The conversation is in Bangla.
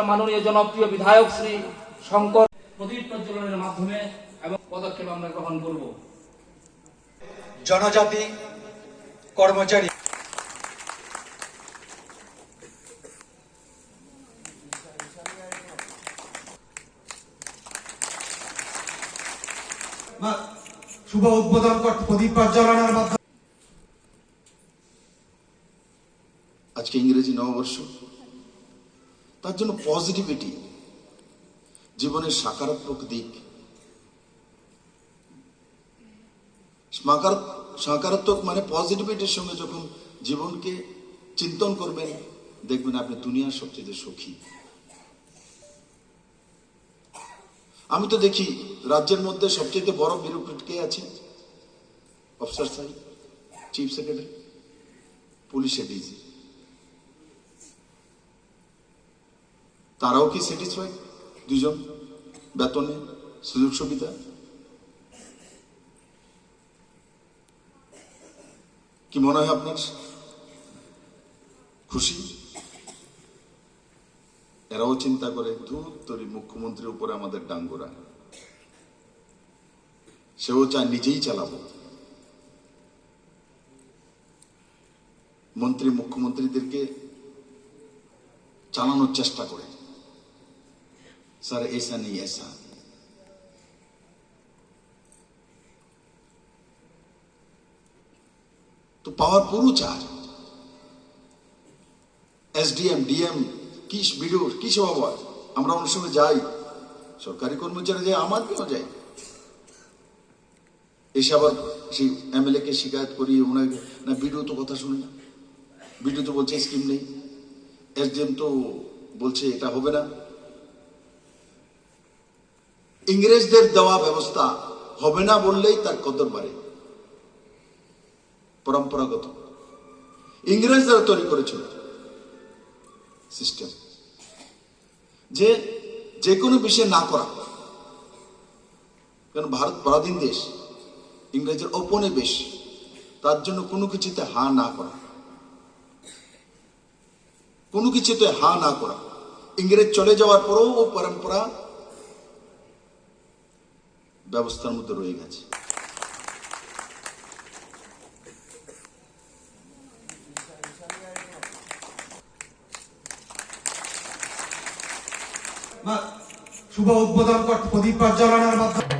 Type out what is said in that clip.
মাননীয় জনপ্রিয় বিধায়ক শ্রী শঙ্কর প্রদীপ প্রজ্বলনের মাধ্যমে এবং পদক্ষেপ আমরা গ্রহণ করব। জনজাতি কর্মচারী শুভ উদ্বোধন করতে প্রদীপ প্রজ্বলনের মাধ্যমে আজকে ইংরেজি নববর্ষ, তার জন্য পজিটিভিটি, জীবনের সকারাত্মক দিক, সকারাত্মক মানে পজিটিভিটির সঙ্গে যখন জীবনকে চিন্তন করবেন, দেখবেন আপনি দুনিয়ার সবচেয়ে সুখী। আমি তো দেখি রাজ্যের মধ্যে সবচেয়ে বড় বিউরোক্রেট কে আছে? অফিসার সাহেব, চিফ সেক্রেটারি, পুলিশের ডিজি। তারাও কি স্যাটিসফাইড? দুজন বেতনে, সুযোগ সুবিধা। কি মনে হয় আপনার? খুশি? এরাও চিন্তা করে ধুর তোরই মুখ্যমন্ত্রীর উপরে আমাদের ডাঙ্গুরা, সেও চায় নিজেই চালাবো। মন্ত্রী মুখ্যমন্ত্রীদেরকে চালানোর চেষ্টা করে, স্যার এসা নেই এসা। তো পাওয়ার পুরো চায়। এসডিএম, ডিএম, কি বিডিও, কি স্বভাব হয়? আমরা অনেক সময় যাই, সরকারি কর্মচারী যাই, আমার কেউ যায়, এসে আবার সেই এমএলএ কে শিকায়ত করি, ওনাকে না বিডিও তো কথা শুনে না, বিডিও তো বলছে স্কিম নেই, এসডিএম তো বলছে এটা হবে না। ইংরেজদের দেওয়া ব্যবস্থা হবে না বললেই তার কদর বাড়ে। পরম্পরাগত ইংরেজরা তৈরি করেছিল সিস্টেম, যে যে কোনো বিষয়ে না করা। কারণ ভারত পরাধীন দেশ, ইংরেজের ঔপনিবেশ, তার জন্য কোনো কিছুতে হা না করা, কোনো কিছুতে হা না করা। ইংরেজ চলে যাওয়ার পরেও ও পরম্পরা ব্যবস্থার মধ্যে রয়ে গেছে। শুভ উদ্বোধন করতে প্রদীপ প্রজ্বলনের মাধ্যমে